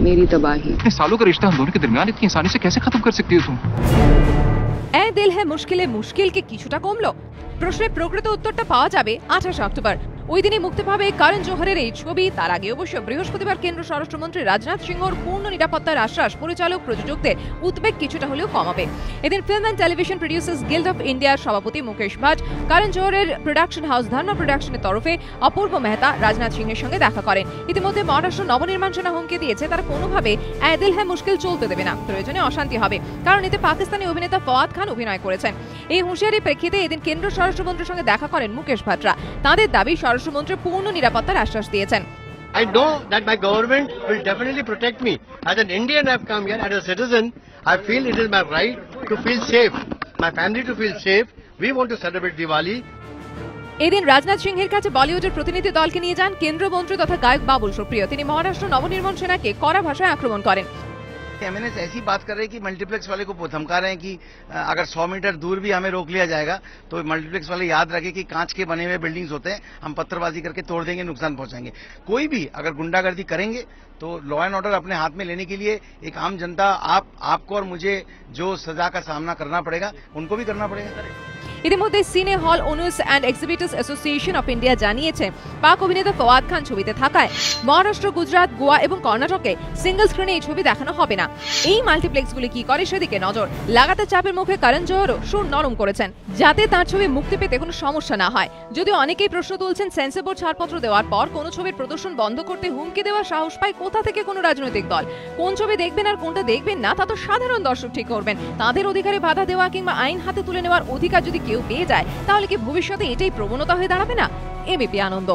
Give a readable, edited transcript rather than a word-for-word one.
मेरी तबाही। इतने सालों का रिश्ता हम दोनों के दरमियान इतनी आसानी से कैसे खत्म कर सकती हो तुम? এ দিল হে মুশকিলে মুশকিল কি কিছুটা কমলো? প্রশ্নের প্রকৃত উত্তরটা পাওয়া যাবে 28 অক্টোবর। ওই দিনই মুক্তি পাবে করণ জোহরের এই ছবি। তার আগে অবশ্য বৃহস্পতিবার কেন্দ্র স্বরাষ্ট্রমন্ত্রী রাজনাথ সিংহর পূর্ণ নিরাপত্তার আশ্বাস পরিচালক প্রযোজকদের উদ্বেগ কিছুটা হলেও কমাবে। এদিন film and television producers guild of ইন্ডিয়ার সভাপতি মুকেশ ভাট করণ জোহরের প্রোডাকশন হাউস ধর্মা প্রোডাকশনের তরফে অপূর্ব মেহতা রাজনাথ সিংহের সঙ্গে দেখা করেন। ইতিমধ্যে মহারাষ্ট্র নবনির্মাণ সেনা হুমকি দিয়েছে তারা কোনোভাবে এ দিল হে মুশকিল চলতে দেবে না, প্রয়োজনে অশান্তি হবে, কারণ এতে পাকিস্তানি অভিনেতা ফওয়াদ খান অভিনয় করেছেন। এই হুঁশিয়ারির প্রেক্ষিতে এদিন কেন্দ্র স্বরাষ্ট্রমন্ত্রীর সঙ্গে দেখা করেন মুকেশ ভাটরা। তাদের দাবি স্বরাষ্ট্রমন্ত্রী পূর্ণ নিরাপত্তার আশ্বাস দিয়েছেন। I know that my government will definitely protect me. As an Indian, I've come here. As a citizen, I feel it is my right to feel safe. My family to feel safe. We want to celebrate Diwali. এদিন রাজনাথ সিংহের কাছে বলিউডের প্রতিনিধি দলকে নিয়ে যান কেন্দ্রীয় মন্ত্রী তথা গায়ক বাবুল সুপ্রিয়। তিনি মহারাষ্ট্র নবনির্মাণ সেনাকে কড়া ভাষায় আক্রমণ করেন। एमएनएस ऐसी बात कर रहे हैं कि मल्टीप्लेक्स वाले को धमका रहे हैं कि अगर 100 मीटर दूर भी हमें रोक लिया जाएगा तो मल्टीप्लेक्स वाले याद रखें कि कांच के बने हुए बिल्डिंग्स होते हैं, हम पत्थरबाजी करके तोड़ देंगे, नुकसान पहुंचाएंगे। कोई भी अगर गुंडागर्दी करेंगे तो लॉ एंड ऑर्डर अपने हाथ में लेने के लिए एक आम जनता आपको और मुझे जो सजा का सामना करना पड़ेगा उनको भी करना पड़ेगा। ইতিমধ্যে cine hall owners and exhibitors association of India জানিয়েছে পাক অভিনেতা ফওয়াদ খান ছবিতে থাকায় মহারাষ্ট্র, গুজরাট, গোয়া এবং কর্ণাটকে সিঙ্গল স্ক্রিনে এই ছবি দেখানো হবে না। এই মাল্টিপ্লেক্সগুলি কি করে সেদিকে নজর। লাগাতার চাপের মুখে করণ জোহরও সুর নরম করেছেন যাতে তার ছবি মুক্তি পেতে কোনো সমস্যা না হয়। যদিও অনেকেই প্রশ্ন তুলছেন সেন্সর বোর্ড ছাড়পত্র দেওয়ার পর কোনো ছবির প্রদর্শন বন্ধ করতে হুমকি দেওয়ার সাহস পায় কোথা থেকে কোনো রাজনৈতিক দল। কোন ছবি দেখবেন আর কোনটা দেখবেন না তা তো সাধারণ দর্শক ঠিক করবেন। তাদের অধিকারে বাধা দেওয়া কিংবা আইন হাতে তুলে নেওয়ার অধিকার যদি কেউ পেয়ে যায় তাহলে কি ভবিষ্যতে এটাই প্রবণতা হয়ে দাঁড়াবে না? এবিপি আনন্দ।